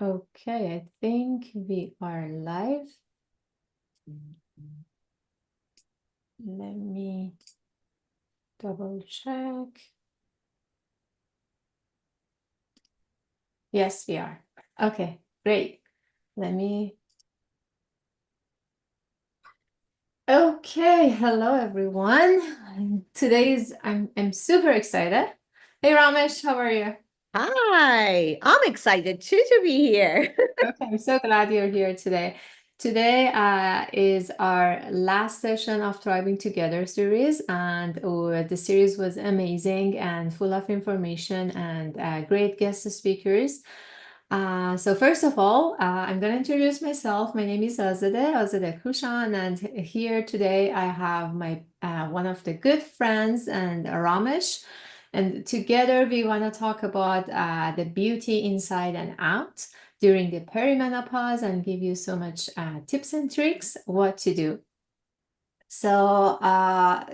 Okay, I think we are live. Let me double check. Yes, we are. Okay, great. Let me. Okay, hello everyone. I'm super excited. Hey Ramesh, how are you? Hi, I'm excited too to be here. Okay, I'm so glad you're here today. Today is our last session of Thriving Together series, and the series was amazing and full of information and great guest speakers. So first of all, I'm going to introduce myself. My name is Azadeh Kushan, and here today I have my one of the good friends and Ramesh, and together we want to talk about the beauty inside and out during the perimenopause and give you so much tips and tricks what to do. So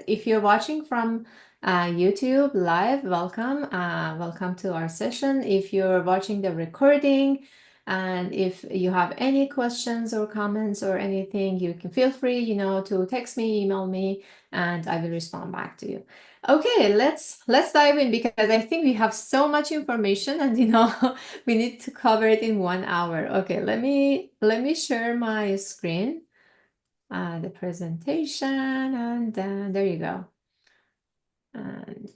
if you're watching from YouTube live, welcome to our session. If you're watching the recording and if you have any questions or comments or anything, you can feel free, to text me, email me, and I will respond back to you. Okay, let's dive in because I think we have so much information and we need to cover it in 1 hour. Okay, let me share my screen, the presentation, and there you go. And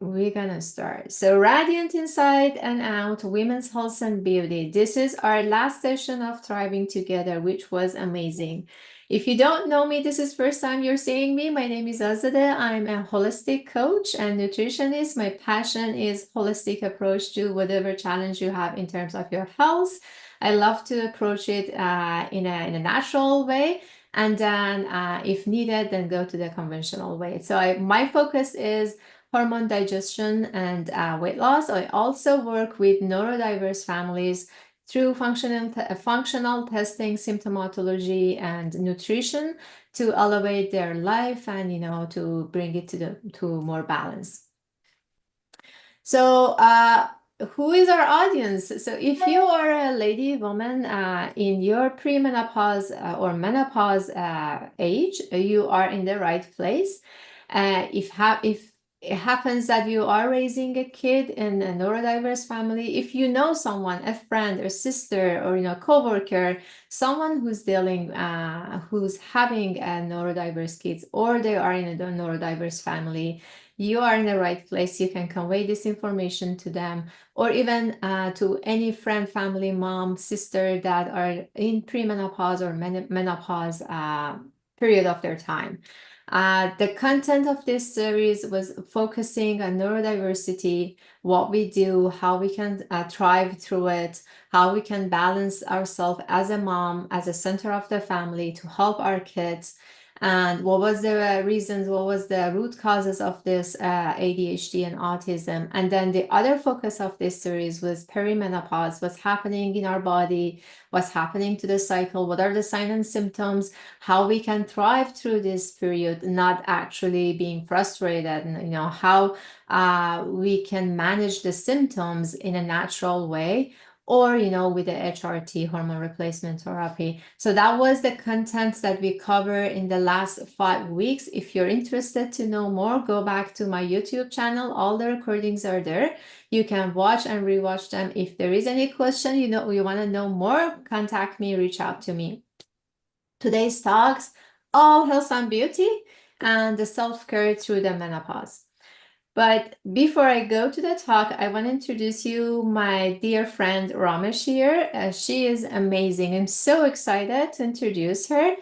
we're gonna start. So radiant inside and out, women's health and beauty. This is our last session of Thriving Together, which was amazing. If you don't know me, this is first time you're seeing me. My name is Azadeh. I'm a holistic coach and nutritionist. My passion is holistic approach to whatever challenge you have in terms of your health. I love to approach it in a natural way. And then if needed, then go to the conventional way. So my focus is hormone digestion and weight loss. I also work with neurodiverse families through functional testing, symptomatology, and nutrition to elevate their life and to bring it to more balance. So who is our audience? So if you are a lady, woman in your premenopause or menopause age, you are in the right place. If it happens that you are raising a kid in a neurodiverse family, if you know someone, a friend or sister or coworker, someone who's who's having a neurodiverse kids, or they are in a neurodiverse family, you are in the right place. You can convey this information to them, or even to any friend, family, mom, sister that are in premenopause or menopause period of their time. The content of this series was focusing on neurodiversity, what we do, how we can thrive through it, how we can balance ourselves as a mom, as a center of the family to help our kids, and what was the reasons, what was the root causes of this ADHD and autism. And then the other focus of this series was perimenopause, what's happening in our body, what's happening to the cycle, what are the signs and symptoms, how we can thrive through this period, not actually being frustrated, and how we can manage the symptoms in a natural way, or with the HRT, hormone replacement therapy. So that was the content that we cover in the last 5 weeks. If you're interested to know more, go back to my YouTube channel. All the recordings are there. You can watch and rewatch them. If there is any question, you want to know more, contact me, reach out to me. Today's talks, all health and beauty and the self-care through the menopause. But before I go to the talk, I want to introduce you my dear friend Ramesh here. She is amazing. I'm so excited to introduce her.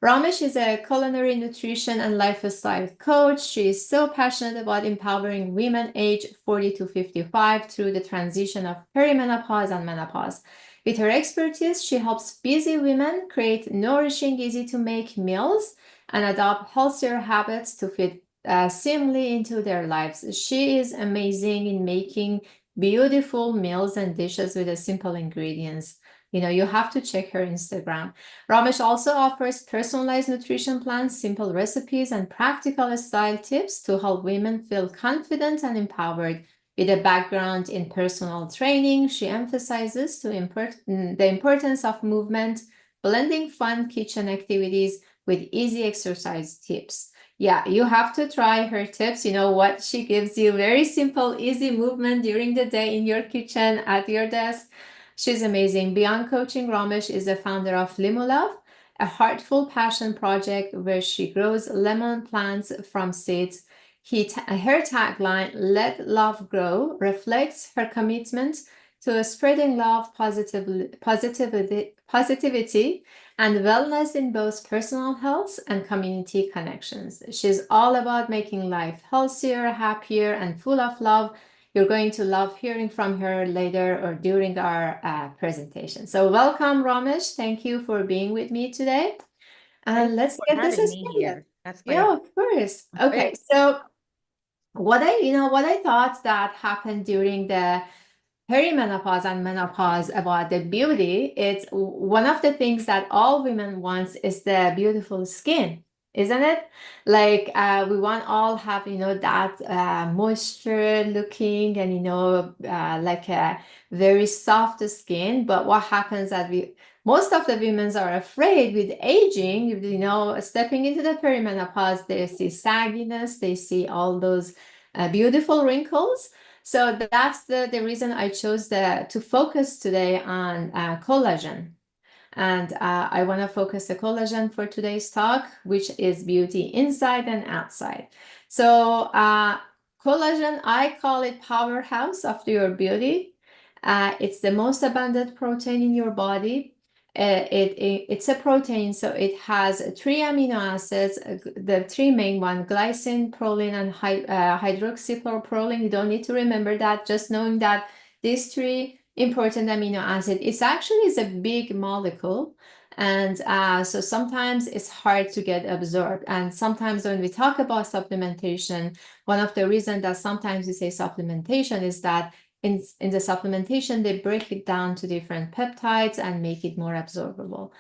Ramesh is a culinary nutrition and lifestyle coach. She is so passionate about empowering women aged 40 to 55 through the transition of perimenopause and menopause. With her expertise, she helps busy women create nourishing, easy to make meals and adopt healthier habits to fit seamlessly into their lives. She is amazing in making beautiful meals and dishes with the simple ingredients. You have to check her Instagram. Ramesh also offers personalized nutrition plans, simple recipes, and practical style tips to help women feel confident and empowered With a background in personal training, she emphasizes the importance of movement, blending fun kitchen activities with easy exercise tips. Yeah, you have to try her tips. You know what? She gives you very simple, easy movement during the day in your kitchen, at your desk. She's amazing. Beyond Coaching, Ramesh is the founder of Limulove, a heartful passion project where she grows lemon plants from seeds. Her tagline, "Let Love Grow," reflects her commitment to spreading love, positivity, and wellness in both personal health and community connections. She's all about making life healthier, happier, and full of love. You're going to love hearing from her later or during our presentation. So welcome, Ramesh. Thank you for being with me today. And let's for get this having me started. here. That's my Yeah, of course. Okay, so what I thought that happened during the perimenopause and menopause about the beauty, it's one of the things that all women wants is the beautiful skin, isn't it? Like we want all have, that moisture looking and, like a very soft skin. But what happens that most of the women are afraid with aging, stepping into the perimenopause, they see sagginess, they see all those beautiful wrinkles. So that's the reason I chose to focus today on collagen. And I want to focus the collagen for today's talk, which is beauty inside and outside. So collagen, I call it powerhouse of your beauty. It's the most abundant protein in your body. It's a protein, so it has 3 amino acids, the 3 main one, glycine, proline, and hydroxyproline. You don't need to remember that, just knowing that these 3 important amino acid, it's actually is a big molecule. And so sometimes it's hard to get absorbed. And sometimes when we talk about supplementation, one of the reasons that sometimes we say supplementation is that in the supplementation, they break it down to different peptides and make it more absorbable.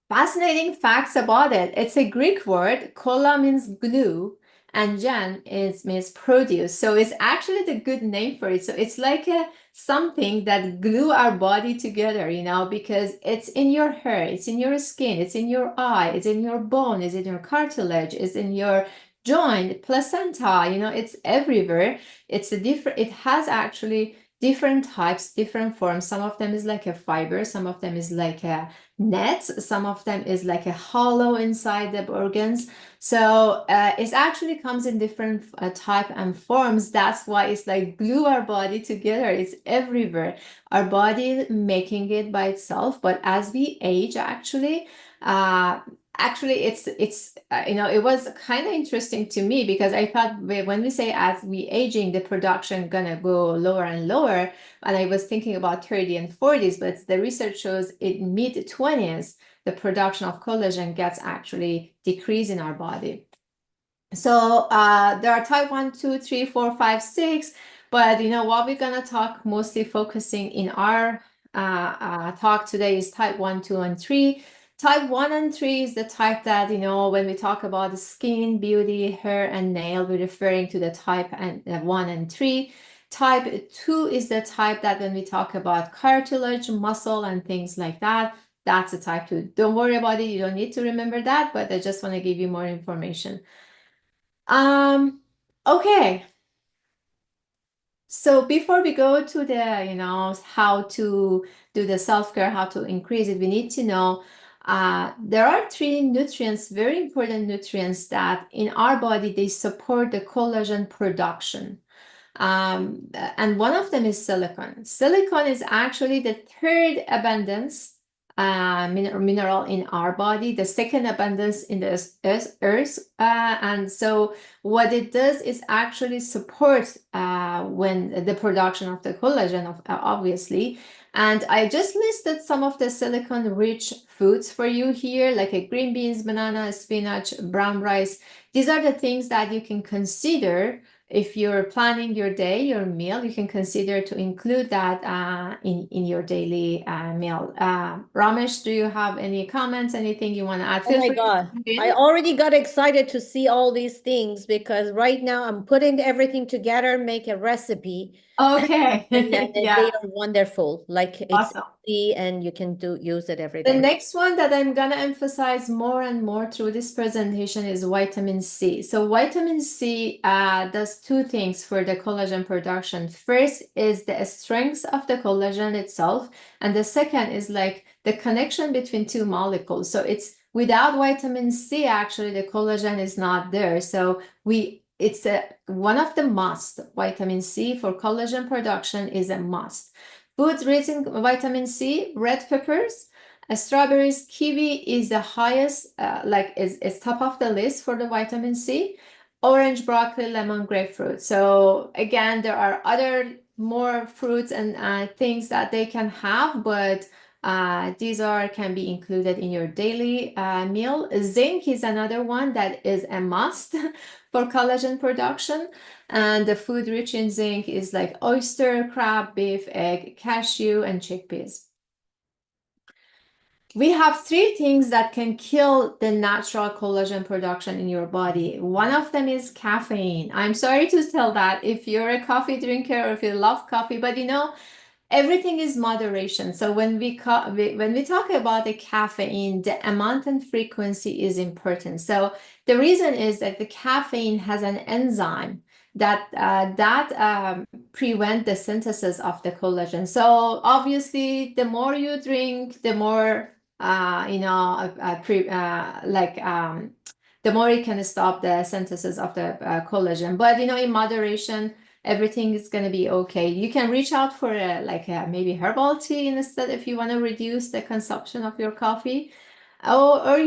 Fascinating facts about it. It's a Greek word. Kola means glue, and gen means produce. So it's actually the good name for it. So it's like something that glue our body together, because it's in your hair, it's in your skin, it's in your eye, it's in your bone, it's in your cartilage, it's in your joint, placenta, it's everywhere. It has actually different types, different forms. Some of them is like a fiber, some of them is like a nets, some of them is like a hollow inside the organs. So it actually comes in different type and forms. That's why it's like glue our body together. It's everywhere. Our body making it by itself, but as we age, actually it's it was kind of interesting to me, because I thought when we say as we aging, the production gonna go lower and lower, and I was thinking about 30 and 40s, but the research shows in mid-20s the production of collagen gets actually decreased in our body. So there are type 1, 2, 3, 4, 5, 6, but what we're gonna talk mostly focusing in our talk today is type 1, 2, and 3. Type 1 and 3 is the type that, when we talk about the skin, beauty, hair, and nail, we're referring to the type 1 and 3. Type 2 is the type that when we talk about cartilage, muscle, and things like that, that's a type 2. Don't worry about it. You don't need to remember that, but I just want to give you more information. Okay. So before we go to the, how to do the self-care, how to increase it, we need to know there are 3 nutrients, very important nutrients that in our body, they support the collagen production. And one of them is silicon. Silicon is actually the 3rd abundance mineral in our body, the 2nd abundance in the earth. And so what it does is actually support when the production of the collagen, obviously. And I just listed some of the silicon-rich foods for you here, like a green beans, banana, spinach, brown rice. These are the things that you can consider if you're planning your day, your meal, you can consider to include that in your daily meal. Ramesh, do you have any comments, anything you want to add? Oh Feel my free to God. jump I in. already got excited to see all these things because right now I'm putting everything together, make a recipe, Okay. and then Yeah, they are wonderful. Like it's awesome. easy and you can use it every The day. next one that I'm gonna emphasize more and more through this presentation is vitamin C. So vitamin C does two things for the collagen production. First is the strength of the collagen itself, and the second is like the connection between two molecules. So it's without vitamin C, actually, the collagen is not there. So it's one of the must. Vitamin C for collagen production is a must. Foods rich in vitamin C, red peppers, strawberries, kiwi is the highest, is top of the list for the vitamin C. Orange, broccoli, lemon, grapefruit. So again, there are other more fruits and things that they can have, but these can be included in your daily meal. Zinc is another one that is a must for collagen production. And the food rich in zinc is like oyster, crab, beef, egg, cashew, and chickpeas. We have three things that can kill the natural collagen production in your body. One of them is caffeine. I'm sorry to tell that if you're a coffee drinker or if you love coffee, but everything is moderation. So when we talk about the caffeine, the amount and frequency is important. So the reason is that the caffeine has an enzyme that prevent the synthesis of the collagen. So obviously, the more you drink, the more the more it can stop the synthesis of the collagen. But in moderation, everything is going to be okay. You can reach out for maybe herbal tea instead if you want to reduce the consumption of your coffee, or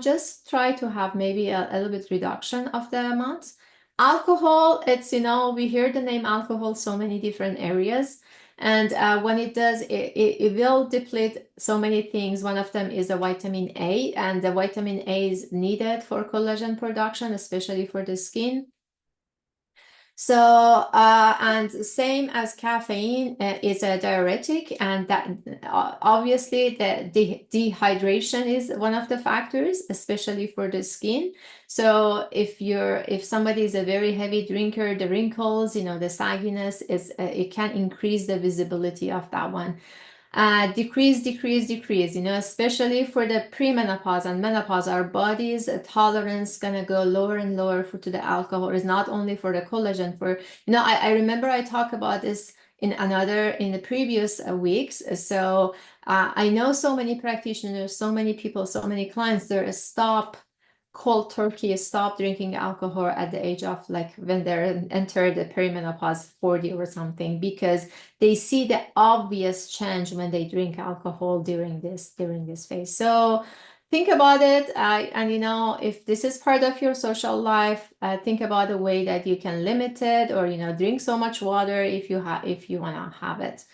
just try to have maybe a little bit reduction of the amounts. Alcohol, it's we hear the name alcohol so many different areas. And when it does, it will deplete so many things. One of them is the vitamin A, and the vitamin A is needed for collagen production, especially for the skin. So, and same as caffeine, is a diuretic, and that obviously the dehydration is one of the factors, especially for the skin. So if somebody is a very heavy drinker, the wrinkles, the sagginess it can increase the visibility of that one. Decrease, especially for the premenopause and menopause, our body's tolerance gonna go lower and lower to the alcohol. Is not only for the collagen, I remember I talked about this in the previous weeks. So I know so many practitioners, so many people, so many clients, they're cold turkey, stop drinking alcohol at the age of when they're entered the perimenopause 40 or something, because they see the obvious change when they drink alcohol during this phase. So think about it, and if this is part of your social life, think about a way that you can limit it, or drink so much water if you want to have it.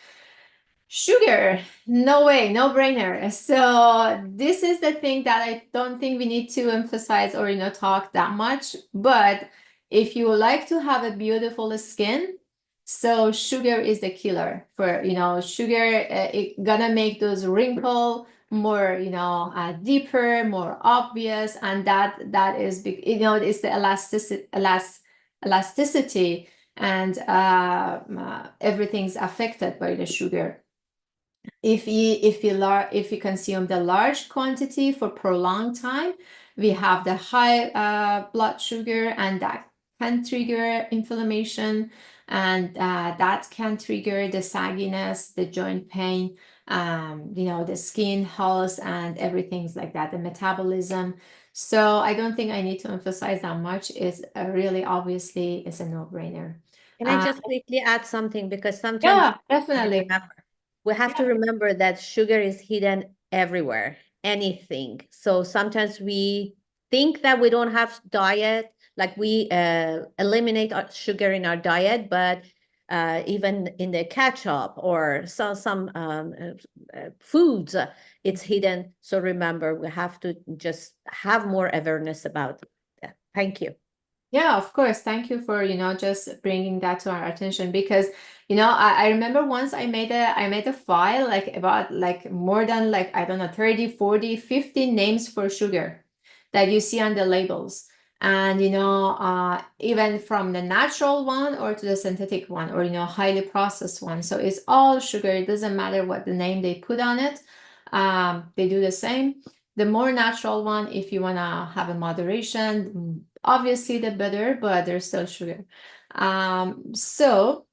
Sugar, no way, no brainer. So this is the thing that I don't think we need to emphasize or talk that much. But if you like to have a beautiful skin, so sugar is the killer for sugar. It gonna make those wrinkles more deeper, more obvious, and that is it's the elasticity, and everything's affected by the sugar. If you consume the large quantity for prolonged time, we have the high blood sugar, and that can trigger inflammation, and that can trigger the sagginess, the joint pain, the skin health, and everything's like that, the metabolism. So I don't think I need to emphasize that much. It's really obviously it's a no-brainer. Can I just quickly add something? Because sometimes Yeah, definitely. we have to remember that sugar is hidden everywhere, anything. So sometimes we think that we don't have diet, like we eliminate sugar in our diet, but even in the ketchup or some foods, it's hidden. So remember, we have to just have more awareness about that. Thank you. Yeah, of course. Thank you for, just bringing that to our attention because, I remember once I made a file like about like more than like, I don't know, 30, 40, 50 names for sugar that you see on the labels. And, even from the natural one or to the synthetic one or, highly processed one. So it's all sugar. It doesn't matter what the name they put on it. They do the same. The more natural one, if you want to have a moderation, obviously the better, but there's still sugar. So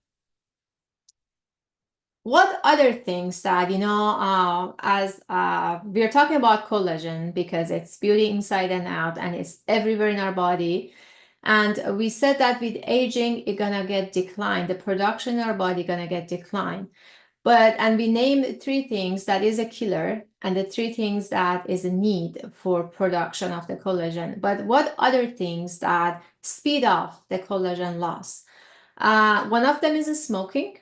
what other things that, as we're talking about collagen because it's beauty inside and out and it's everywhere in our body. And we said that with aging, it's gonna get declined. The production in our body gonna get declined. And we named three things that is a killer and the three things that is a need for production of the collagen. But what other things that speed up the collagen loss? One of them is smoking,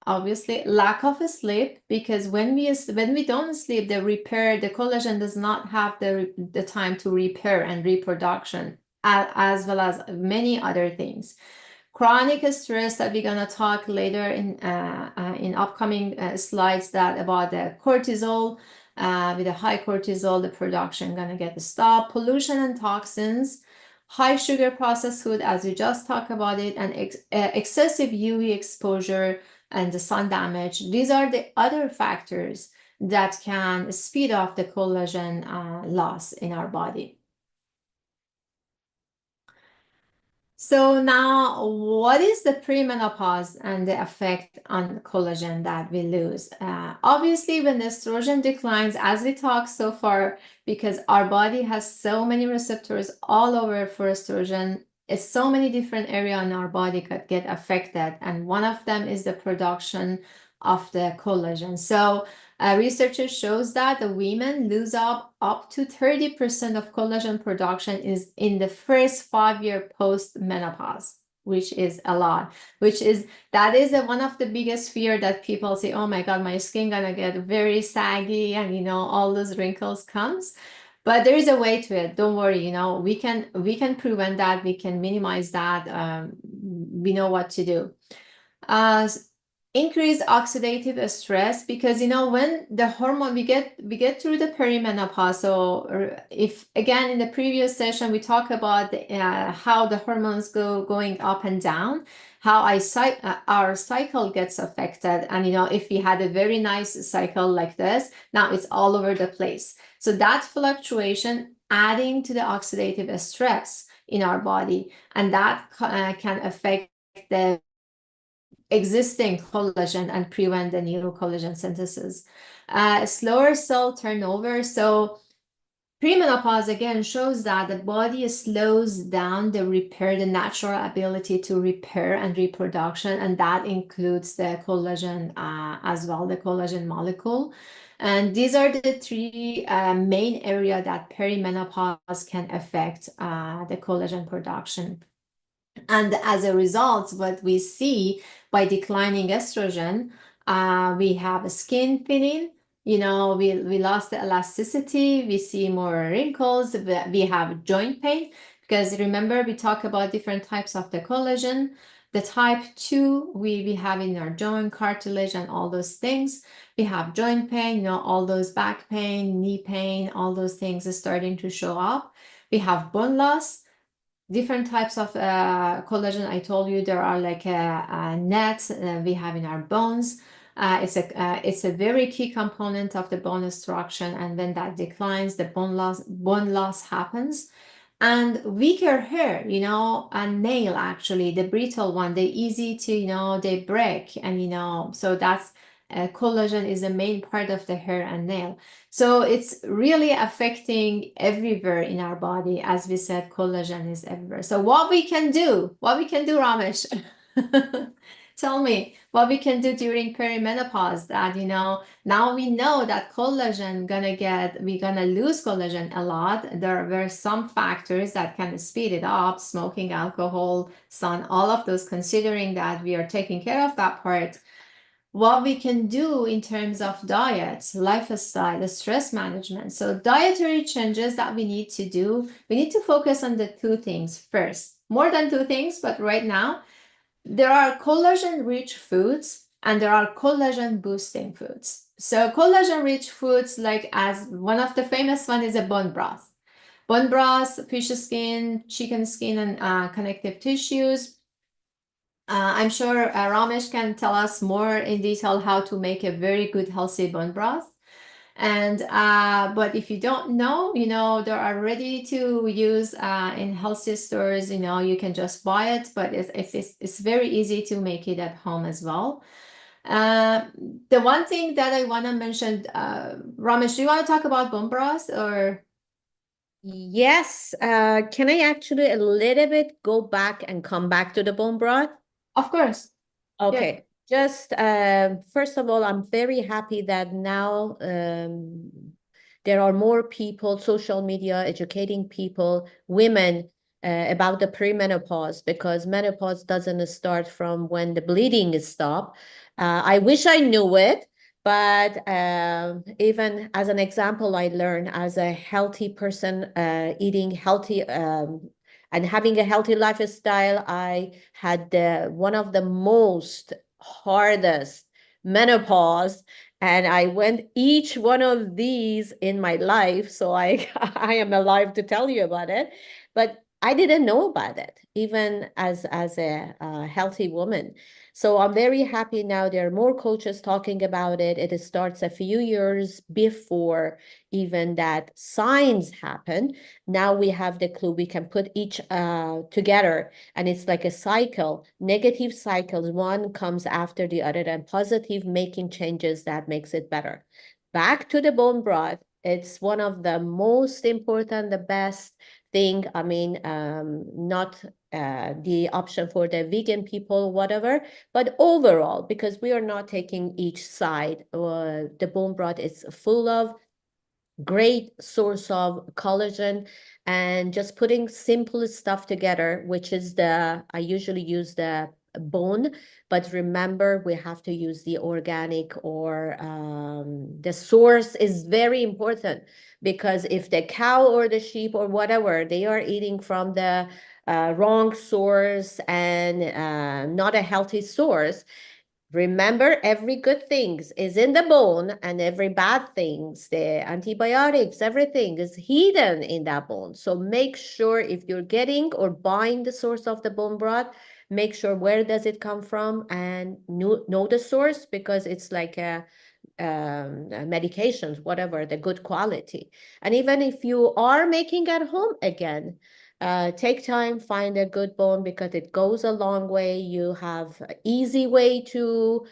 obviously, lack of sleep, because when we don't sleep, the collagen does not have the time to repair and reproduction, as well as many other things. Chronic stress that we're gonna talk later in upcoming slides that about the cortisol. With the high cortisol, the production gonna get stopped. Pollution and toxins, high sugar processed food, as we just talked about it, and excessive UV exposure and the sun damage. These are the other factors that can speed up the collagen loss in our body. So now, what is the premenopause and the effect on collagen that we lose? Obviously, when the estrogen declines, as we talked so far, because our body has so many receptors all over for estrogen, it's so many different areas in our body could get affected, and one of them is the production of the collagen. So researchers shows that the women lose up to 30% of collagen production is in the first 5 year post menopause, which is a lot. That is one of the biggest fear that people say, oh my God, my skin gonna get very saggy and all those wrinkles comes. But there is a way to it. Don't worry, we can prevent that, we can minimize that. We know what to do. Increase oxidative stress, because when the hormone we get through the perimenopause. So if again in the previous session we talk about how the hormones going up and down, how our cycle gets affected, and if we had a very nice cycle like this, now it's all over the place. So that fluctuation adding to the oxidative stress in our body, and that can affect the existing collagen and prevent the new collagen synthesis. Slower cell turnover. So premenopause again shows that the body slows down the natural ability to repair and reproduction, and that includes the collagen as well, the collagen molecule. And these are the three main areas that perimenopause can affect the collagen production. And as a result, what we see by declining estrogen, we have a skin thinning, we lost the elasticity, we see more wrinkles, we have joint pain, because remember, we talk about different types of the collagen. The type 2, we have in our joint cartilage and all those things. We have joint pain, all those back pain, knee pain, all those things are starting to show up. We have bone loss. Different types of collagen. I told you there are like a net we have in our bones. It's a very key component of the bone structure, and when that declines, the bone loss happens. And weaker hair, and nail, actually, the brittle one, they easy to, they break, and so that's collagen is the main part of the hair and nail. So it's really affecting everywhere in our body. As we said, collagen is everywhere. So what we can do, Ramesh? Tell me what we can do during perimenopause that, now we know that we're gonna lose collagen a lot. There were some factors that can speed it up, smoking, alcohol, sun, all of those, considering that we are taking care of that part. What we can do in terms of diet, lifestyle, stress management. So dietary changes that we need to do, we need to focus on the two things. First, more than two things, but right now there are collagen-rich foods and there are collagen-boosting foods. So collagen-rich foods, like as one of the famous one is a bone broth. Bone broth, fish skin, chicken skin, and connective tissues. I'm sure Ramesh can tell us more in detail how to make a very good healthy bone broth. And but if you don't know, they are ready to use in healthy stores. You can just buy it, but it's very easy to make it at home as well. Uh, the one thing that I want to mention, Ramesh, do you want to talk about bone broth or? Yes, can I actually a little bit go back and come back to the bone broth? Of course. Yeah. Okay, just first of all, I'm very happy that now there are more people, social media, educating people, women about the premenopause, because menopause doesn't start from when the bleeding is stopped. I wish I knew it, but even as an example, I learned as a healthy person, eating healthy and having a healthy lifestyle, I had one of the most hardest menopause, and I went each one of these in my life. So I I am alive to tell you about it, but I didn't know about it even as a healthy woman. So I'm very happy now there are more coaches talking about it. It starts a few years before even that signs happen. Now we have the clue, we can put each together, and it's like a cycle, negative cycles, one comes after the other, and positive making changes that makes it better. Back to the bone broth, it's one of the most important, the best thing. I mean, not the option for the vegan people, whatever, but overall, because we are not taking each side, the bone broth is full of great source of collagen, and just putting simple stuff together, which is I usually use the bone, but remember we have to use the organic, or the source is very important, because if the cow or the sheep or whatever, they are eating from the wrong source and not a healthy source. Remember, every good things is in the bone, and every bad things, the antibiotics, everything is hidden in that bone. So make sure if you're getting or buying the source of the bone broth, make sure where does it come from, and know the source, because it's like a medications, whatever, the good quality. And even if you are making at home again, take time, find a good bone, because it goes a long way. You have an easy way to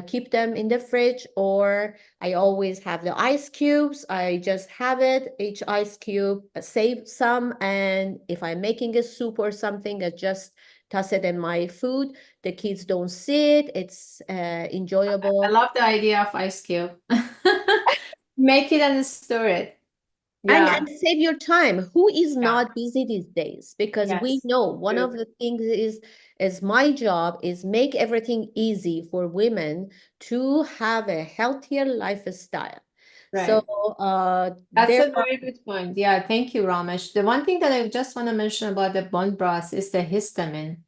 keep them in the fridge, or I always have the ice cubes. I just have it, each ice cube, save some, and if I'm making a soup or something, I just toss it in my food. The kids don't see it. It's enjoyable. I love the idea of ice cube. Make it and store it. And Yeah. save your time. Who is Yeah. not busy these days? Because we Yes. know one True. of the things is my job is make everything easy for women to have a healthier lifestyle. So Right. That's there a very good point. Yeah, thank you, Ramesh. The one thing that I just want to mention about the bone broth is the histamine,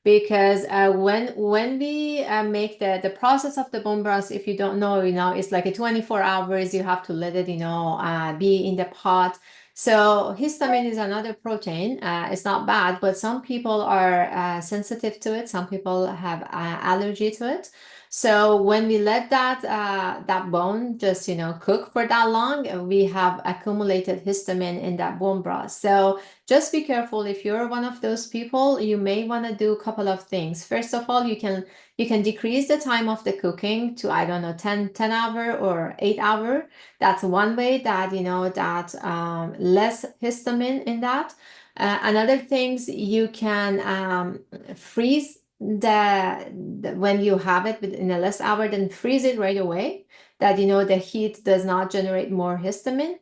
because when we make the process of the bone broth, if you don't know, it's like a 24 hours. You have to let it, be in the pot. So histamine is another protein. It's not bad, but some people are sensitive to it. Some people have allergy to it. So when we let that bone just cook for that long, we have accumulated histamine in that bone broth. So just be careful. If you're one of those people, you may want to do a couple of things. First of all, you can decrease the time of the cooking to, I don't know, 10 hour or 8 hour. That's one way that that less histamine in that. Another things, you can freeze when you have it in a less hour, then freeze it right away, that the heat does not generate more histamine.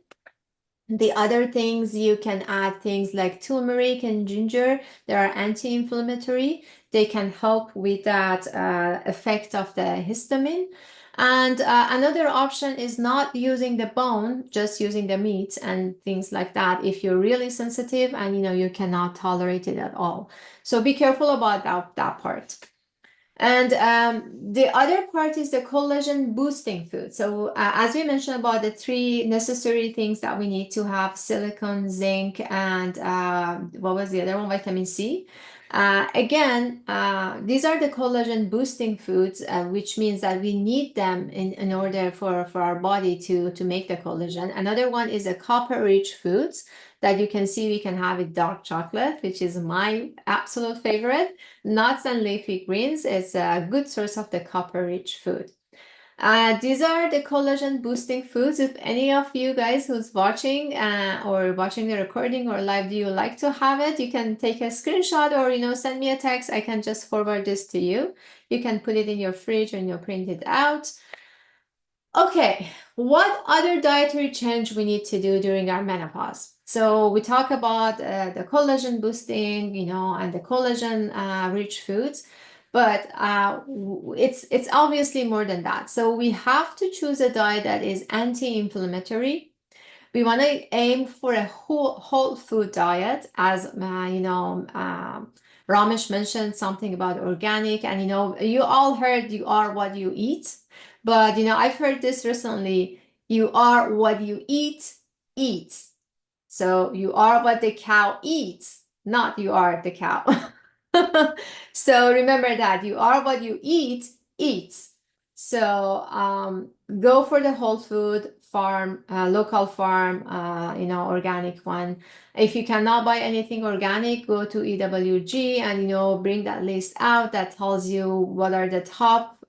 The other things, you can add things like turmeric and ginger. They are anti-inflammatory. They can help with that effect of the histamine. And another option is not using the bone, just using the meat and things like that if you're really sensitive and you cannot tolerate it at all. So be careful about that part. And the other part is the collagen boosting food. So as we mentioned about the 3 necessary things that we need to have: silicon, zinc, and what was the other one? Vitamin C. Again, these are the collagen boosting foods, which means that we need them in order for our body to make the collagen. Another one is the copper-rich foods that you can see. We can have with dark chocolate, which is my absolute favorite. Nuts and leafy greens is a good source of the copper-rich food. These are the collagen boosting foods. If any of you guys who's watching or watching the recording or live, do you like to have it? You can take a screenshot or send me a text. I can just forward this to you. You can put it in your fridge and print it out. Okay, what other dietary change we need to do during our menopause? So we talk about the collagen boosting, and the collagen rich foods, but it's obviously more than that. So we have to choose a diet that is anti-inflammatory. We want to aim for a whole food diet, as Ramesh mentioned something about organic, and you all heard you are what you eat. But I've heard this recently: you are what you eats. So you are what the cow eats, not you are the cow. So remember that you are what you eats. So go for the whole food farm, local farm, organic one. If you cannot buy anything organic, go to EWG and bring that list out that tells you what are the top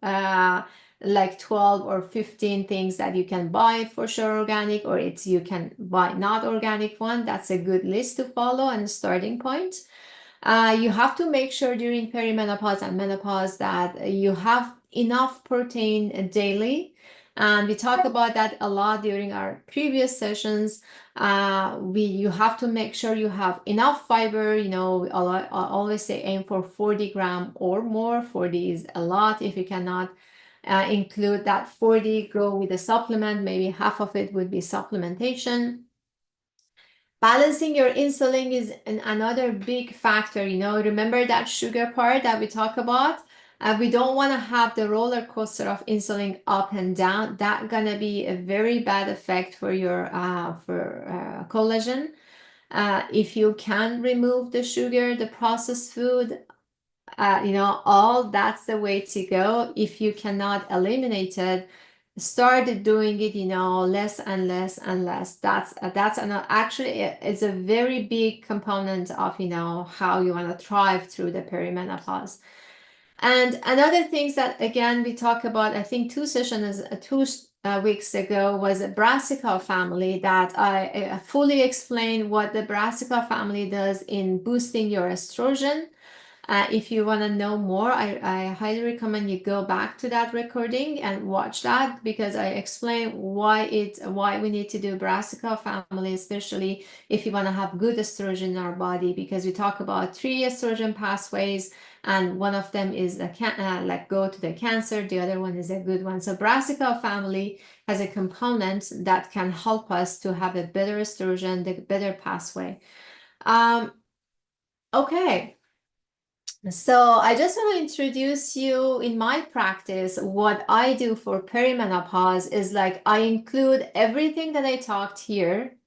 like 12 or 15 things that you can buy for sure organic, or you can buy not organic one. That's a good list to follow and a starting point. You have to make sure during perimenopause and menopause that you have enough protein daily. And we talk about that a lot during our previous sessions. You have to make sure you have enough fiber. I always say aim for 40 grams or more. 40 is a lot. If you cannot include that 40, go with a supplement. Maybe half of it would be supplementation. Balancing your insulin is another big factor. Remember that sugar part that we talk about? We don't want to have the roller coaster of insulin up and down. That's gonna be a very bad effect for your collagen. If you can remove the sugar, the processed food, all that's the way to go. If you cannot eliminate it, start doing it, less and less and less. Actually, it's a very big component of, how you want to thrive through the perimenopause. And another things that, again, we talk about, I think 2 weeks ago, was a brassica family that I fully explained what the brassica family does in boosting your estrogen. If you want to know more, I highly recommend you go back to that recording and watch that, because I explain why we need to do brassica family, especially if you want to have good estrogen in our body, because we talk about 3 estrogen pathways, and one of them is like go to the cancer, the other one is a good one. So brassica family has a component that can help us to have a better estrogen, the better pathway. Okay. So I just want to introduce you in my practice. What I do for perimenopause is like I include everything that I talked here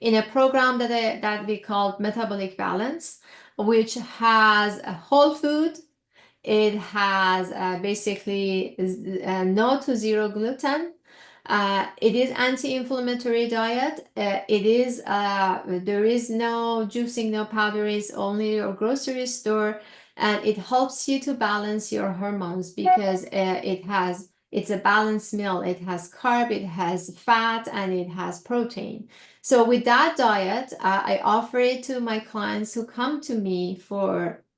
in a program that we call Metabolic Balance, which has a whole food. It has basically no to zero gluten. It is anti-inflammatory diet. There is no juicing, no powderies, only your grocery store. And it helps you to balance your hormones, because it's a balanced meal. It has carb, it has fat, and it has protein. So with that diet, I offer it to my clients who come to me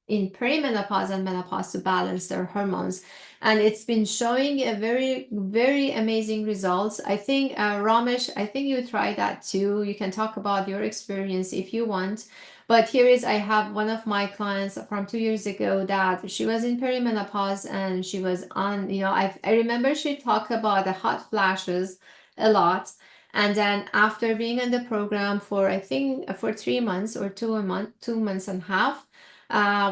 in perimenopause and menopause to balance their hormones. And it's been showing a very, very amazing results. I think, Ramesh, I think you tried that too. You can talk about your experience if you want. But here is, I have one of my clients from 2 years ago that she was in perimenopause and she was on, I remember she talked about the hot flashes a lot. And then after being in the program for, I think, for 3 months or 2 months and a half,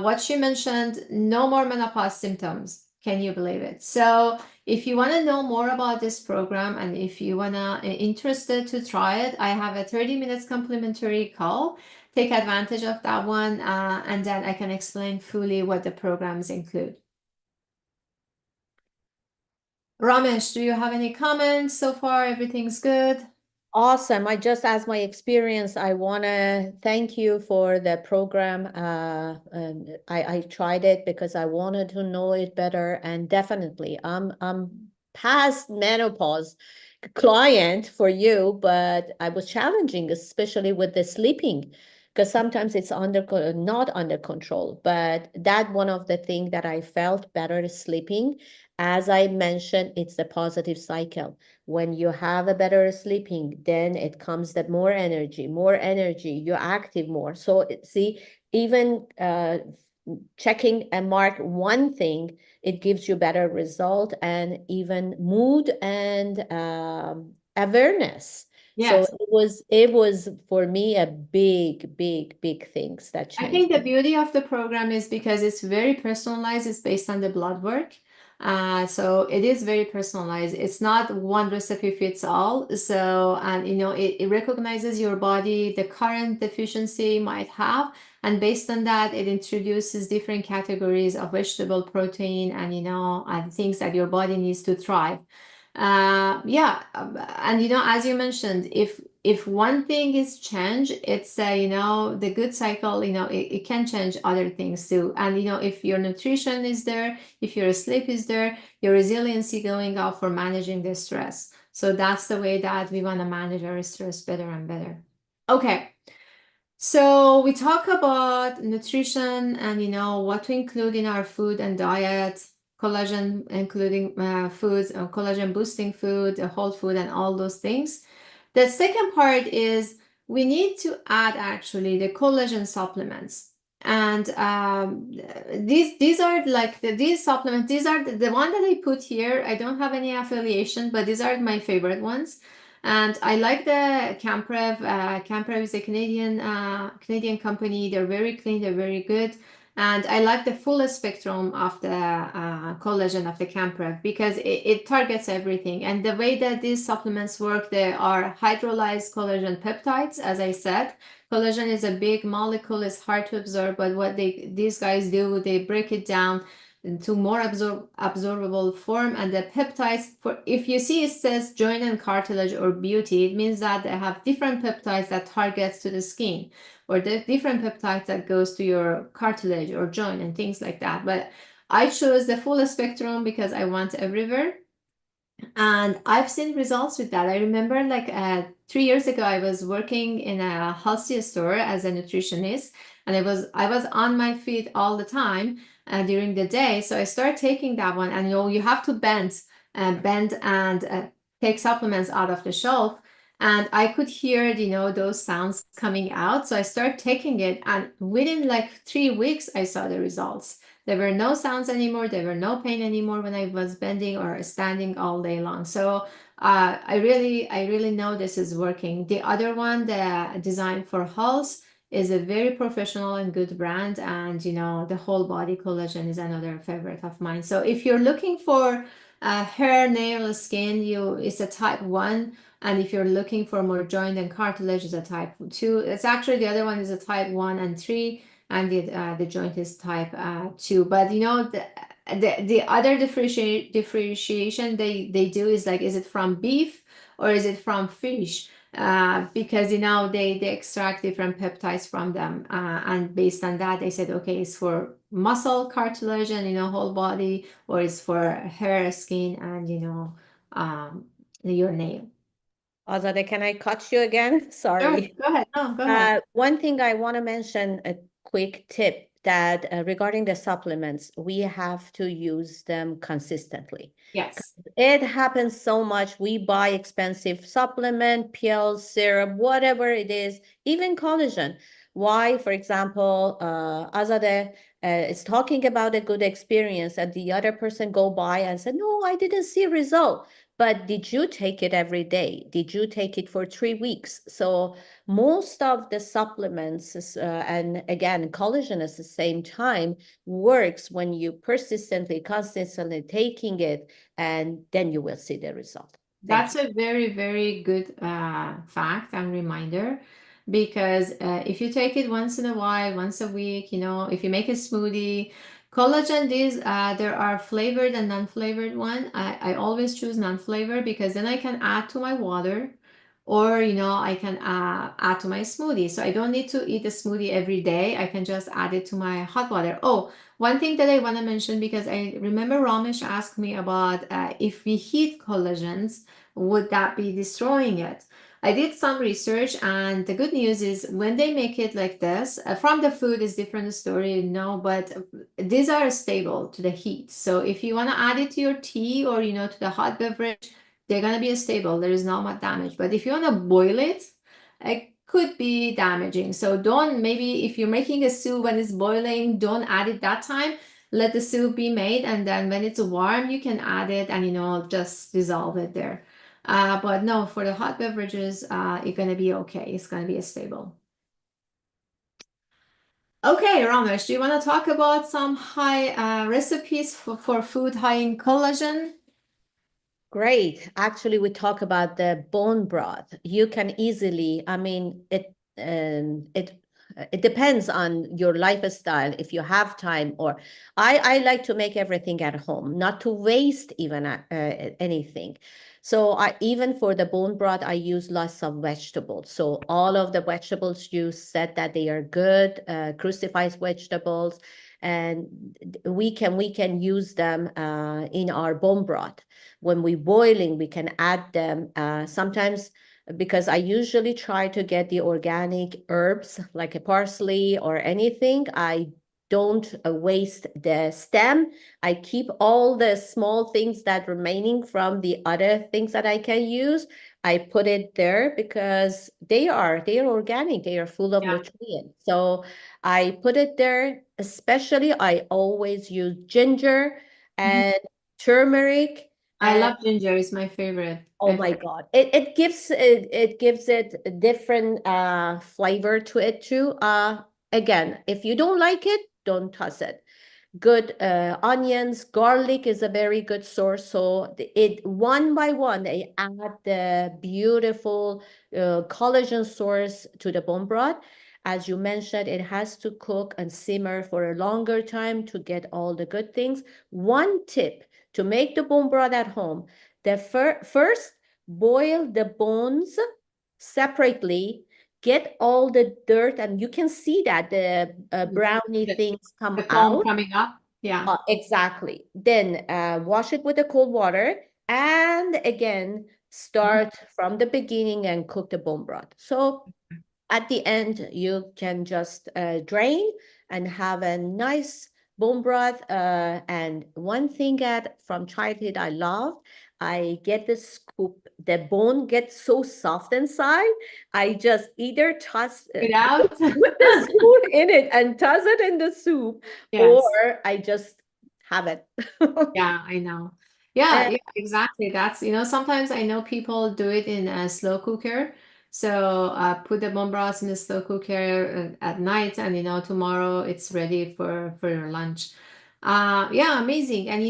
what she mentioned, no more menopause symptoms. Can you believe it? So if you want to know more about this program and if you wanna interested to try it, I have a 30 minutes complimentary call. Take advantage of that one, and then I can explain fully what the programs include. Ramesh, do you have any comments so far? Everything's good? Awesome. As my experience, I want to thank you for the program. And I tried it because I wanted to know it better. And definitely, I'm past menopause client for you, but I was challenging, especially with the sleeping, because sometimes it's not under control. But that one of the things that I felt better is sleeping. As I mentioned, it's the positive cycle. When you have a better sleeping, then it comes that more energy, you're active more. So see, even checking and mark one thing, it gives you better result and even mood and awareness. So Yes. it was for me a big things that I changed. think the beauty of the program is because it's very personalized. It's based on the blood work. So it is very personalized. It's not one recipe fits all. So, and it recognizes your body, the current deficiency you might have. And based on that, it introduces different categories of vegetable protein and things that your body needs to thrive. Yeah, and as you mentioned, if one thing is change, it's the good cycle, it can change other things too. And if your nutrition is there, if your sleep is there, your resiliency going up for managing the stress. So that's the way that we want to manage our stress better and better. Okay. So we talk about nutrition and what to include in our food and diet, collagen, including foods, collagen boosting food, whole food, and all those things. The second part is we need to add actually the collagen supplements. And these are like these supplements. These are the one that I put here. I don't have any affiliation, but these are my favorite ones. And I like the Camprev. Camprev is a Canadian company. They're very clean. They're very good. And I like the full spectrum of the collagen of the Camprev because it targets everything. And the way that these supplements work, they are hydrolyzed collagen peptides. As I said, collagen is a big molecule. It's hard to absorb, but what these guys do, they break it down into more absorbable form. And the peptides, if you see it says joint and cartilage or beauty, it means that they have different peptides that targets to the skin, or the different peptides that goes to your cartilage or joint and things like that. But I chose the full spectrum because I want everywhere. And I've seen results with that. I remember like 3 years ago, I was working in a healthy store as a nutritionist, and I was on my feet all the time during the day. So I started taking that one, and you have to bend and take supplements out of the shelf. And I could hear, those sounds coming out. So I started taking it, and within like 3 weeks, I saw the results. There were no sounds anymore. There were no pain anymore when I was bending or standing all day long. So I really know this is working. The other one, the Design for Health, is a very professional and good brand. And the whole body collagen is another favorite of mine. So if you're looking for hair, nail, skin, it's a type 1. And if you're looking for more joint and cartilage, it's a type 2. It's actually the other one is a type 1 and 3. And the joint is type 2. But the other differentiation they do is like, is it from beef or is it from fish? Because they extract different peptides from them, and based on that they said, okay, it's for muscle, cartilage, and whole body, or it's for hair, skin, and your nail. Azadeh, can I cut you again? Sorry. Sure, go ahead. No, go ahead. One thing I want to mention, a quick tip that regarding the supplements, we have to use them consistently. Yes. It happens so much. We buy expensive supplement, pills, syrup, whatever it is, even collagen. Why, for example, Azadeh is talking about a good experience and the other person go by and said, no, I didn't see result. But did you take it every day? Did you take it for 3 weeks? So most of the supplements, and again, collagen at the same time, works when you persistently, consistently taking it, and then you will see the result. Thank That's a very, very good fact and reminder because if you take it once in a while, once a week, if you make a smoothie, collagen, there are flavored and non-flavored one. I always choose non-flavored because then I can add to my water or, I can add to my smoothie. So I don't need to eat a smoothie every day. I can just add it to my hot water. Oh, one thing that I want to mention because I remember Ramesh asked me about if we heat collagens, would that be destroying it? I did some research, and the good news is when they make it like this, from the food is different story, but these are stable to the heat. So if you want to add it to your tea or to the hot beverage, they're gonna be stable. There is not much damage. But if you want to boil it could be damaging. So don't maybe if you're making a soup and it's boiling, don't add it that time. Let the soup be made, and then when it's warm, you can add it and just dissolve it there. But no, for the hot beverages, it's gonna be okay. It's gonna be stable. Okay, Ramesh, do you want to talk about some high recipes for food high in collagen? Great. Actually, we talk about the bone broth. You can easily, I mean, it depends on your lifestyle. If you have time, or I like to make everything at home, not to waste even anything. So I even for the bone broth, I use lots of vegetables. So all of the vegetables you said that they are good, crucified vegetables, and we can use them in our bone broth. When we boiling, we can add them sometimes, because I usually try to get the organic herbs like a parsley or anything. I don't waste the stem. I keep all the small things that remaining from the other things that I can use. I put it there because they are organic. They are full of Yeah. nutrients. So I put it there. Especially, I always use ginger Mhm. and turmeric. I And love ginger. It's my favorite. oh my God, it gives a different flavor to it too. Again, if you don't like it, don't toss it. Good onions, garlic is a very good source. So it one by one, they add the beautiful collagen source to the bone broth. As you mentioned, it has to cook and simmer for a longer time to get all the good things. One tip to make the bone broth at home: the first, boil the bones separately, get all the dirt, and you can see that the brownie The, things come the foam out. coming up. Yeah. Exactly. Then wash it with the cold water, and again, Mhm. start from the beginning and cook the bone broth. So at the end, you can just drain and have a nice bone broth. And one thing that from childhood I love, I get the scoop. The bone gets so soft inside. I just either toss, Get out. put the spoon in it and toss it in the soup, or Yes. I just have it. Yeah, I know. Yeah, And yeah, exactly. That's, sometimes I know people do it in a slow cooker. So put the bone broth in the slow cooker at night, and tomorrow it's ready for your lunch. Yeah, amazing. And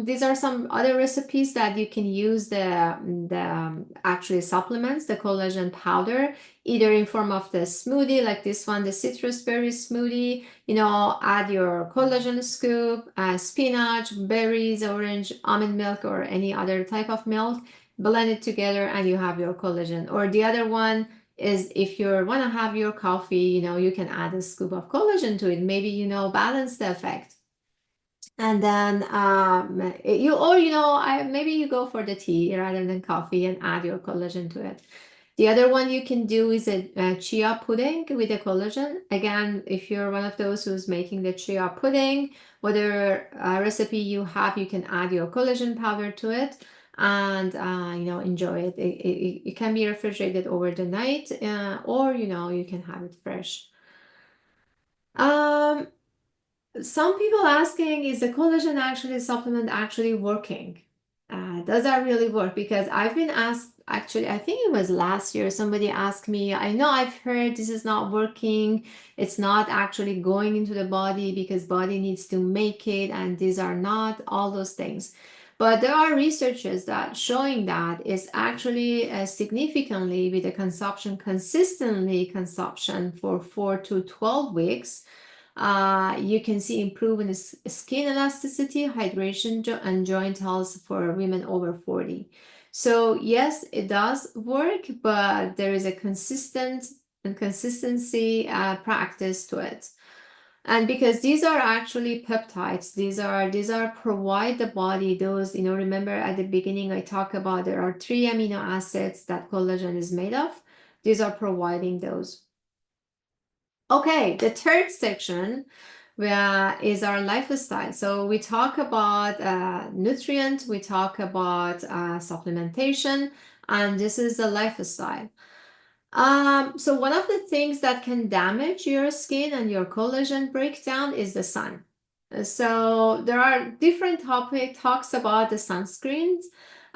these are some other recipes that you can use the actually supplements, the collagen powder, either in form of the smoothie like this one, the citrus berry smoothie. Add your collagen scoop, spinach, berries, orange, almond milk, or any other type of milk. Blend it together and you have your collagen. Or the other one is if you want to have your coffee, you can add a scoop of collagen to it. Maybe, balance the effect. And then maybe you go for the tea rather than coffee and add your collagen to it. The other one you can do is a chia pudding with the collagen. Again, if you're one of those who's making the chia pudding, whatever recipe you have, you can add your collagen powder to it. and enjoy it. It can be refrigerated over the night, or you can have it fresh. Um, some people asking, is the collagen actually supplement actually working? Does that really work? Because I've been asked, actually, I think it was last year, somebody asked me, I know I've heard this is not working. It's not actually going into the body because body needs to make it, and these are not all those things. But there are researchers that showing that is actually significantly with the consumption, consistently consumption for 4 to 12 weeks, you can see improvement in skin elasticity, hydration, and joint health for women over 40. So yes, it does work, but there is a consistency practice to it. And because these are actually peptides, these are provide the body those, remember at the beginning I talked about there are 3 amino acids that collagen is made of. These are providing those. Okay, the third section is our lifestyle. So we talk about nutrient, we talk about supplementation, and this is the lifestyle. So one of the things that can damage your skin and your collagen breakdown is the sun. So there are different talks about the sunscreens.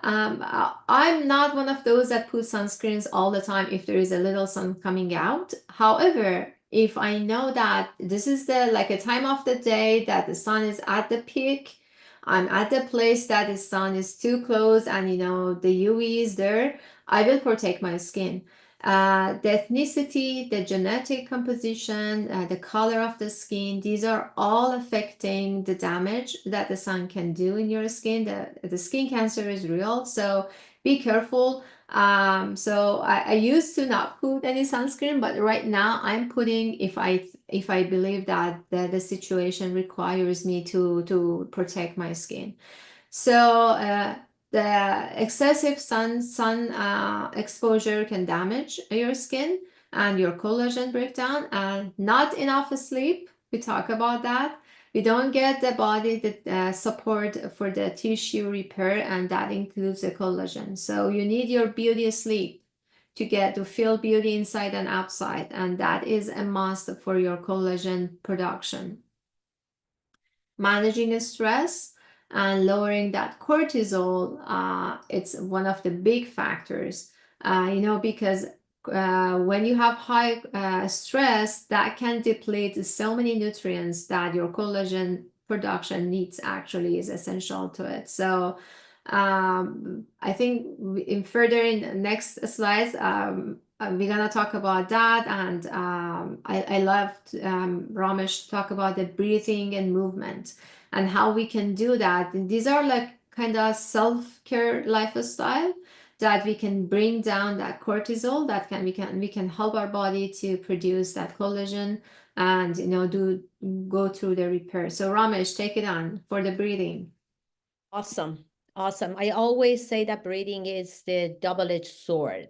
I'm not one of those that put sunscreens all the time if there is a little sun coming out. However, if I know that this is like a time of the day that the sun is at the peak, I'm at the place that the sun is too close and the UV is there, I will protect my skin. The ethnicity, the genetic composition, the color of the skin, these are all affecting the damage that the sun can do in your skin. The skin cancer is real, so be careful. So I used to not put any sunscreen, but right now I'm putting if I believe that the situation requires me to protect my skin. So the excessive sun exposure can damage your skin and your collagen breakdown, and not enough sleep. We talk about that. We don't get the body the support for the tissue repair, and that includes the collagen. So you need your beauty sleep to feel beauty inside and outside, and that is a must for your collagen production. Managing stress and lowering that cortisol, it's one of the big factors, because when you have high stress, that can deplete so many nutrients that your collagen production needs actually is essential to it. So I think in the next slides, we're gonna talk about that, and I loved Ramesh talk about the breathing and movement and how we can do that. And these are like kind of self-care lifestyle that we can bring down that cortisol. That we can help our body to produce that collagen and go through the repair. So Ramesh, take it on for the breathing. Awesome. Awesome. I always say that breathing is the double-edged sword.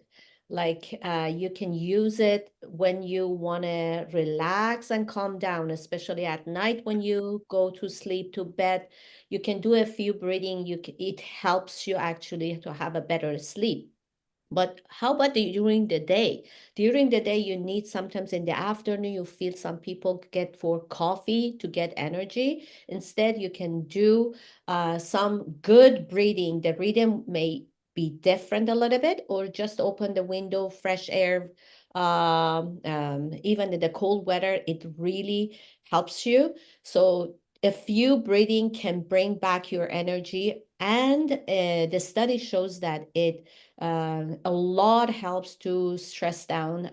Like you can use it when you want to relax and calm down, especially at night when you go to sleep to bed. You can do a few breathing. It helps you actually to have a better sleep. But how about during the day? During the day, you need sometimes in the afternoon, you feel some people get for coffee to get energy. Instead, you can do some good breathing. The rhythm may be different a little bit, or just open the window, fresh air. Even in the cold weather, it really helps you. So a few breathing can bring back your energy. And the study shows that it a lot helps to stress down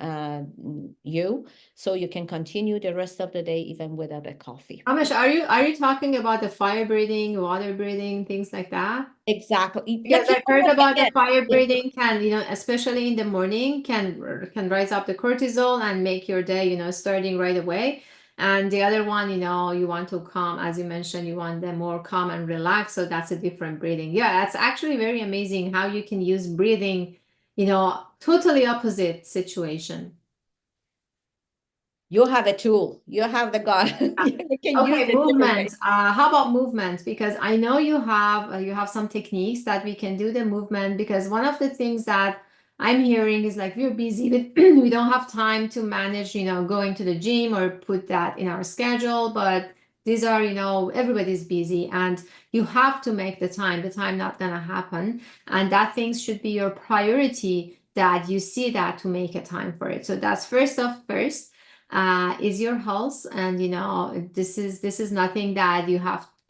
you, so you can continue the rest of the day even without a coffee. Ramesh, are you talking about the fire breathing, water breathing, things like that? Exactly. Because Like, I heard about the again, fire yeah, breathing can, especially in the morning, can rise up the cortisol and make your day, starting right away. And the other one, you want to calm, as you mentioned, you want them more calm and relaxed. So that's a different breathing. Yeah, that's actually very amazing how you can use breathing, totally opposite situation. You have a tool. You have the gun. You can use Okay, it different movement. ways. How about movement? Because I know you have some techniques that we can do the movement. Because one of the things that I'm hearing is like we're busy, but we don't have time to manage, going to the gym or put that in our schedule. But these are, everybody's busy, and you have to make the time. The time not gonna happen, and that things should be your priority. That you see that to make a time for it. So that's first of first is your health, and this is nothing that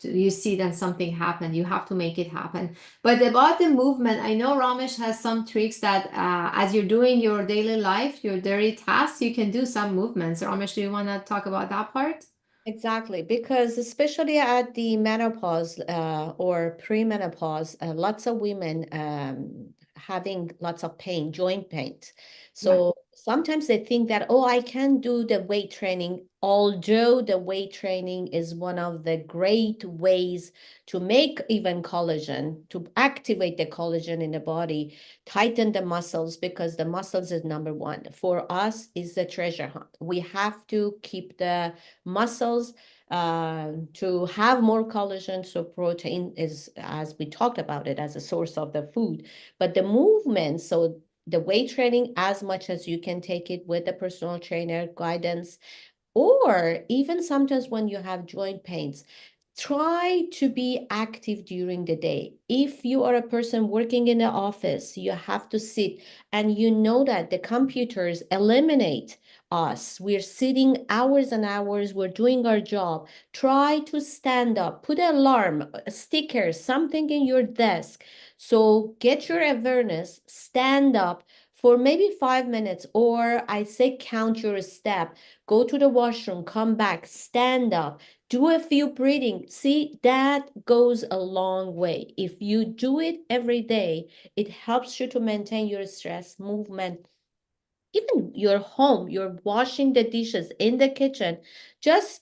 you see then something happen, you have to make it happen. But about the movement, I know Ramesh has some tricks that as you're doing your daily life, your daily tasks, you can do some movements. Ramesh, do you want to talk about that part? Exactly, because especially at the menopause or premenopause, lots of women having lots of pain, joint pain. Yeah. So sometimes they think that, oh, I can do the weight training, although the weight training is one of the great ways to make even collagen, to activate the collagen in the body, tighten the muscles, because the muscles is number one. For us, is the treasure hunt. We have to keep the muscles to have more collagen. So protein is, as we talked about it, as a source of the food. But the movement, so the weight training, as much as you can take it with a personal trainer guidance, or even sometimes when you have joint pains, try to be active during the day. If you are a person working in the office, you have to sit, and you know that the computers eliminate us. We're sitting hours and hours, we're doing our job. Try to stand up, put an alarm, a sticker, something in your desk. So get your awareness, stand up for maybe 5 minutes, or I say count your step, go to the washroom, come back, stand up, do a few breathing. See, that goes a long way. If you do it every day, it helps you to maintain your stress, movement. Even your home, you're washing the dishes in the kitchen, just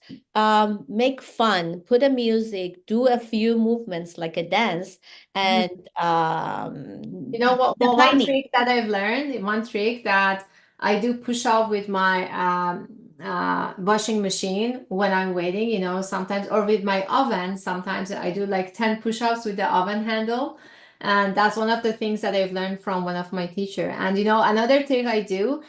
make fun, put a music, do a few movements like a dance, and You know what? the Well, one tiny. trick that I've learned, one trick that I do push up with my washing machine when I'm waiting, sometimes, or with my oven. Sometimes I do like 10 push-ups with the oven handle. And that's one of the things that I've learned from one of my teacher. And another thing I do,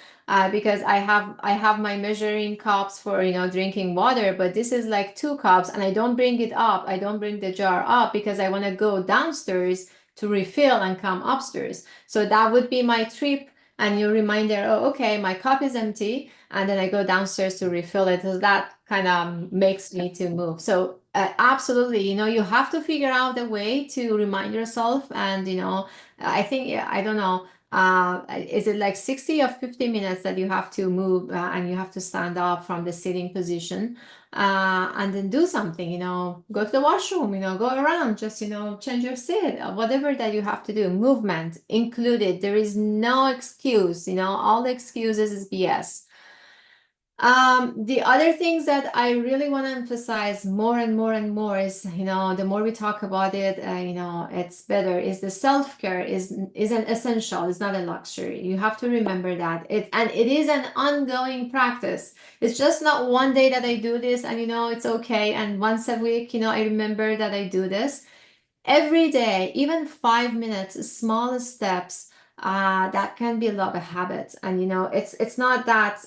because I have my measuring cups for drinking water, but this is like 2 cups, and I don't bring it up. I don't bring the jar up because I want to go downstairs to refill and come upstairs. So that would be my trip, and your reminder, oh, okay, my cup is empty, and then I go downstairs to refill it. So that kind of makes me to move. So absolutely, you have to figure out a way to remind yourself. And I think, yeah, I don't know, is it like 60 or 50 minutes that you have to move, and you have to stand up from the sitting position, and then do something, go to the washroom, go around, just, change your seat, whatever that you have to do, movement included. There is no excuse, all the excuses is BS. The other things that I really want to emphasize more and more and more is, the more we talk about it, it's better, is the self-care is an essential, it's not a luxury. You have to remember that. And it is an ongoing practice. It's just not one day that I do this and it's okay. And once a week, I remember that I do this. Every day, even 5 minutes, small steps, that can build up a habit. And it's not that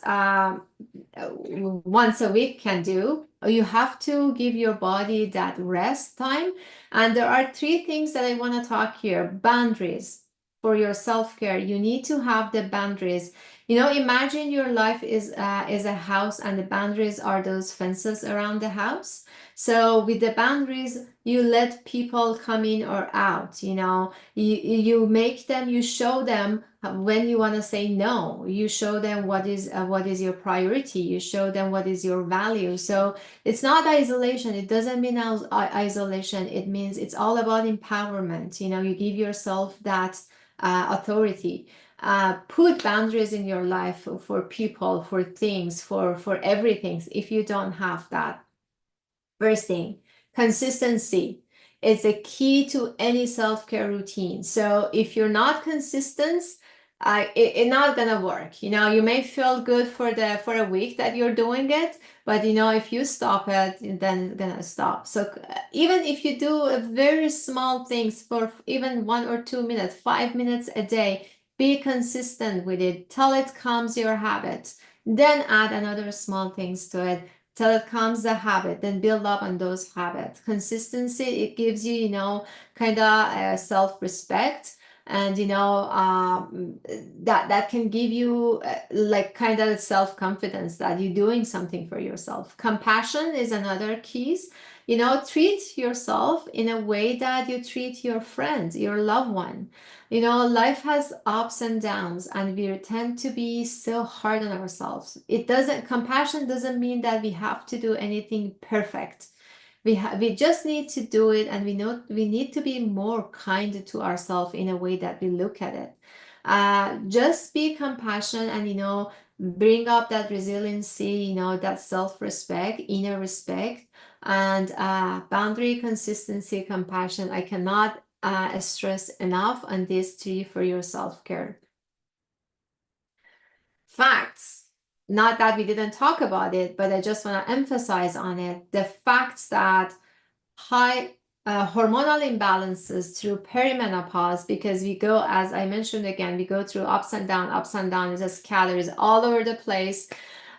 once a week can do. You have to give your body that rest time. And there are 3 things that I want to talk here. Boundaries for your self-care. You need to have the boundaries. Imagine your life is a house, and the boundaries are those fences around the house. So with the boundaries, you let people come in or out. You make them, you show them when you want to say no. You show them what is your priority. You show them what is your value. So it's not isolation. It doesn't mean isolation. It means it's all about empowerment. You give yourself that authority. Put boundaries in your life for people, for things, for everything. If you don't have that, first thing, consistency is a key to any self-care routine. So if you're not consistent, it's not gonna work. You know, you may feel good for a week that you're doing it, but you know, if you stop it, then it's gonna stop. So even if you do a very small things for even 1 or 2 minutes, 5 minutes a day, be consistent with it till it becomes your habit. Then add another small things to it till it becomes a habit. Then build up on those habits. Consistency, it gives you, you know, kind of self-respect, and you know, that can give you like kind of self-confidence that you're doing something for yourself. Compassion is another keys. You know, treat yourself in a way that you treat your friend, your loved one. You know, life has ups and downs, and we tend to be so hard on ourselves. Compassion doesn't mean that we have to do anything perfect. We just need to do it, and we know we need to be more kind to ourselves in a way that we look at it. Just be compassionate, and you know, bring up that resiliency, you know, that self-respect, inner respect, and boundary, consistency, compassion. I cannot stress enough on these three for your self-care. Facts. Not that we didn't talk about it, but I just want to emphasize on it. The facts that high hormonal imbalances through perimenopause, because we go, as I mentioned again, we go through ups and downs, just calories all over the place.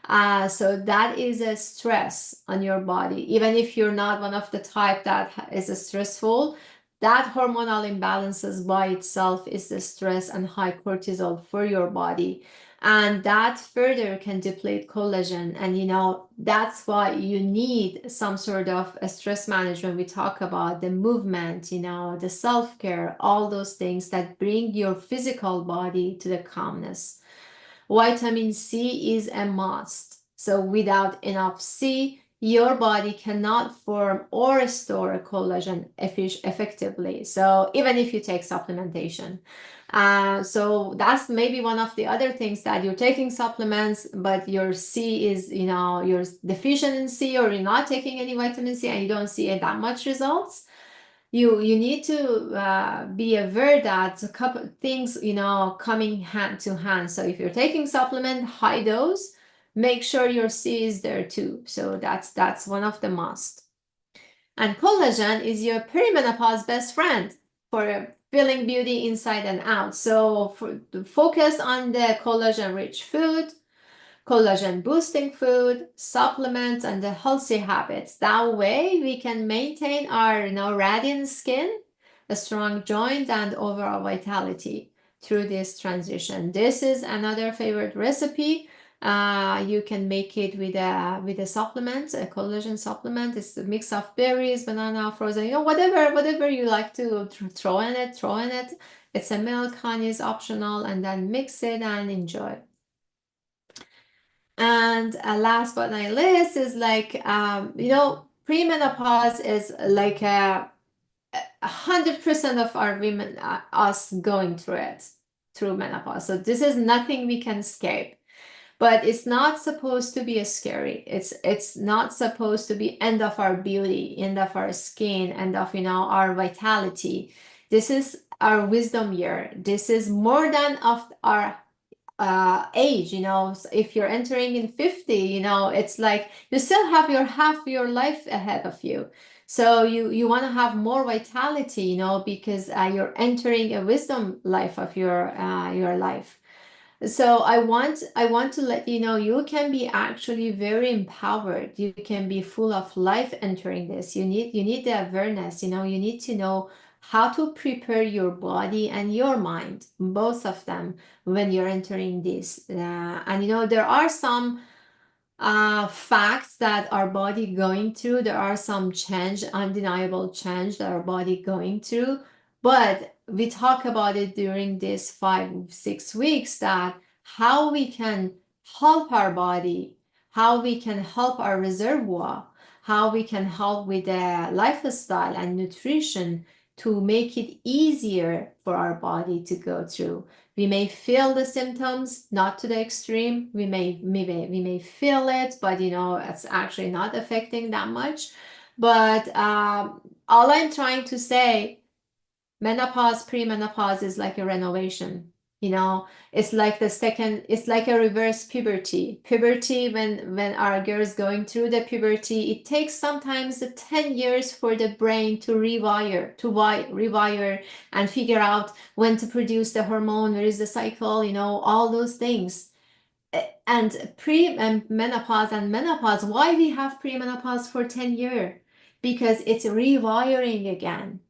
So that is a stress on your body. Even if you're not one of the type that is stressful, that hormonal imbalances by itself is the stress and high cortisol for your body. And that further can deplete collagen. And you know, that's why you need some sort of a stress management. We talk about the movement, you know, the self-care, all those things that bring your physical body to the calmness. Vitamin C is a must. So without enough C, your body cannot form or store collagen effectively. So even if you take supplementation. So that's maybe one of the other things, that you're taking supplements, but your C is, you know, you're deficient in C, or you're not taking any vitamin C and you don't see that much results. You need to be aware that a couple things, you know, coming hand to hand. So if you're taking supplement high dose, make sure your C is there too. So that's one of the must. And collagen is your perimenopause best friend for feeling beauty inside and out. So focus on the collagen rich food, collagen boosting food, supplements, and the healthy habits. That way we can maintain our, you know, radiant skin, a strong joint, and overall vitality through this transition. This is another favorite recipe. You can make it with a supplement, a collagen supplement. It's a mix of berries, banana, frozen, you know, whatever you like to throw in it. It's a milk, honey is optional, and then mix it and enjoy. And last but not least is like, you know, premenopause is like 100% of our women, us going through it, through menopause. So this is nothing we can escape. But it's not supposed to be scary. It's not supposed to be end of our beauty, end of our skin, end of, you know, our vitality. This is our wisdom year. This is more than of our age, you know. So if you're entering in 50, you know, it's like you still have your half your life ahead of you. So you want to have more vitality, you know, because you're entering a wisdom life of your life. So I want to let you know, you can be actually very empowered. You can be full of life entering this. You need the awareness, you know, you need to know how to prepare your body and your mind, both of them, when you're entering this. And you know, there are some facts that our body going through. There are some change, undeniable change that our body going through. But we talk about it during this 5-6 weeks, that how we can help our body, how we can help our reservoir, how we can help with the lifestyle and nutrition to make it easier for our body to go through. We may feel the symptoms, not to the extreme. We may feel it, but you know, it's actually not affecting that much. But all I'm trying to say, menopause, premenopause is like a renovation. You know, it's like it's like a reverse puberty. Puberty, when our girl is going through the puberty, it takes sometimes 10 years for the brain to rewire and figure out when to produce the hormone, where is the cycle, you know, all those things. And menopause and menopause, why we have premenopause for 10 years? Because it's rewiring again.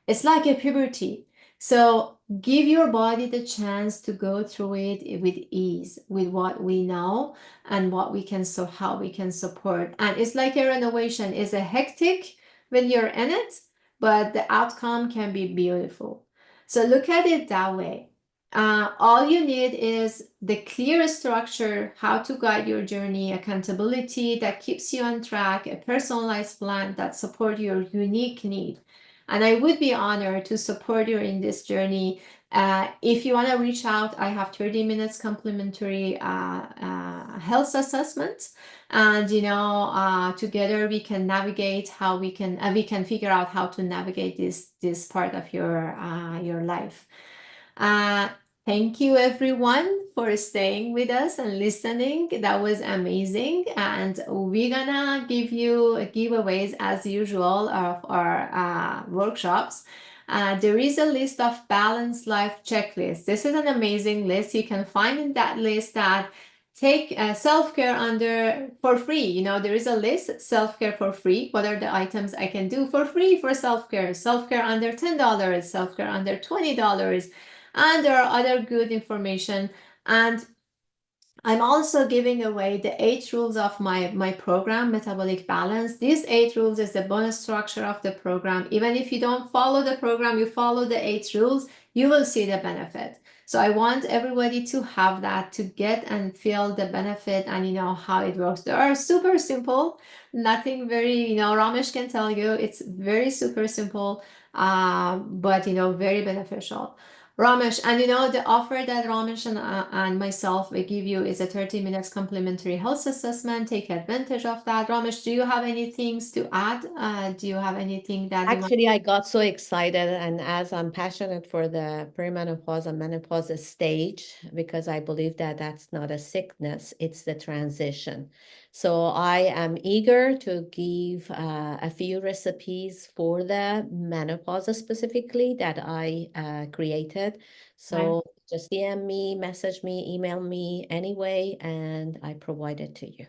It's like a puberty. So give your body the chance to go through it with ease, with what we know and what we can, so how we can support. And it's like a renovation. It's a hectic when you're in it, but the outcome can be beautiful. So look at it that way. All you need is the clear structure, how to guide your journey, accountability that keeps you on track, a personalized plan that supports your unique need. And I would be honored to support you in this journey. If you want to reach out, I have 30 minutes complimentary health assessment. And, you know, together we can navigate how we can figure out how to navigate this part of your life. Thank you everyone for staying with us and listening. That was amazing. And we're gonna give you giveaways as usual of our workshops. There is a list of balanced life checklists. This is an amazing list. You can find in that list that take self-care under for free. You know, there is a list, self-care for free. What are the items I can do for free for self-care? Self-care under $10, self-care under $20. And there are other good information. And I'm also giving away the 8 rules of my program, Metabolic Balance. These 8 rules is the bonus structure of the program. Even if you don't follow the program, you follow the 8 rules, you will see the benefit. So I want everybody to have that, to get and feel the benefit and, you know, how it works. They are super simple, nothing very, you know, Ramesh can tell you, it's very super simple, but, you know, very beneficial. Ramesh, and you know, the offer that Ramesh and myself will give you is a 30 minutes complimentary health assessment. Take advantage of that. Ramesh, do you have any things to add? Do you have anything that you want? Actually, I got so excited, and as I'm passionate for the perimenopause and menopause stage, because I believe that that's not a sickness, it's the transition. So I am eager to give a few recipes for the menopause specifically that I created. So just DM me, message me, email me anyway, and I provide it to you.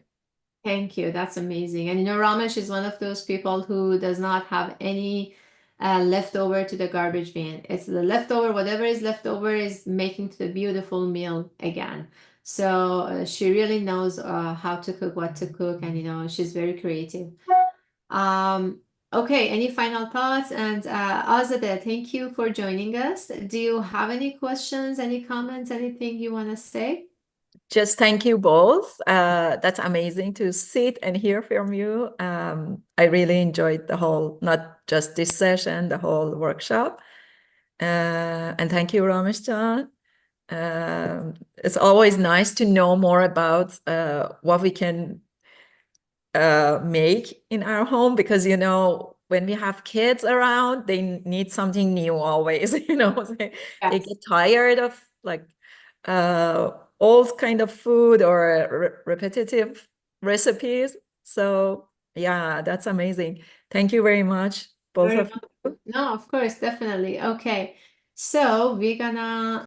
Thank you. That's amazing. And you know, Ramesh is one of those people who does not have any leftover to the garbage bin. It's the leftover, whatever is leftover is making to the beautiful meal again. So she really knows how to cook, what to cook, and you know, she's very creative. Okay, any final thoughts? And Azadeh, thank you for joining us. Do you have any questions, any comments, anything you want to say? Just thank you both. That's amazing to sit and hear from you. I really enjoyed the whole, not just this session, the whole workshop. And thank you, Ramesh John. It's always nice to know more about what we can make in our home, because, you know, when we have kids around, they need something new always, you know, they Yes. get tired of like old kind of food or repetitive recipes. So yeah, that's amazing. Thank you very much, both Very of you. No, of course, definitely. Okay. So we're gonna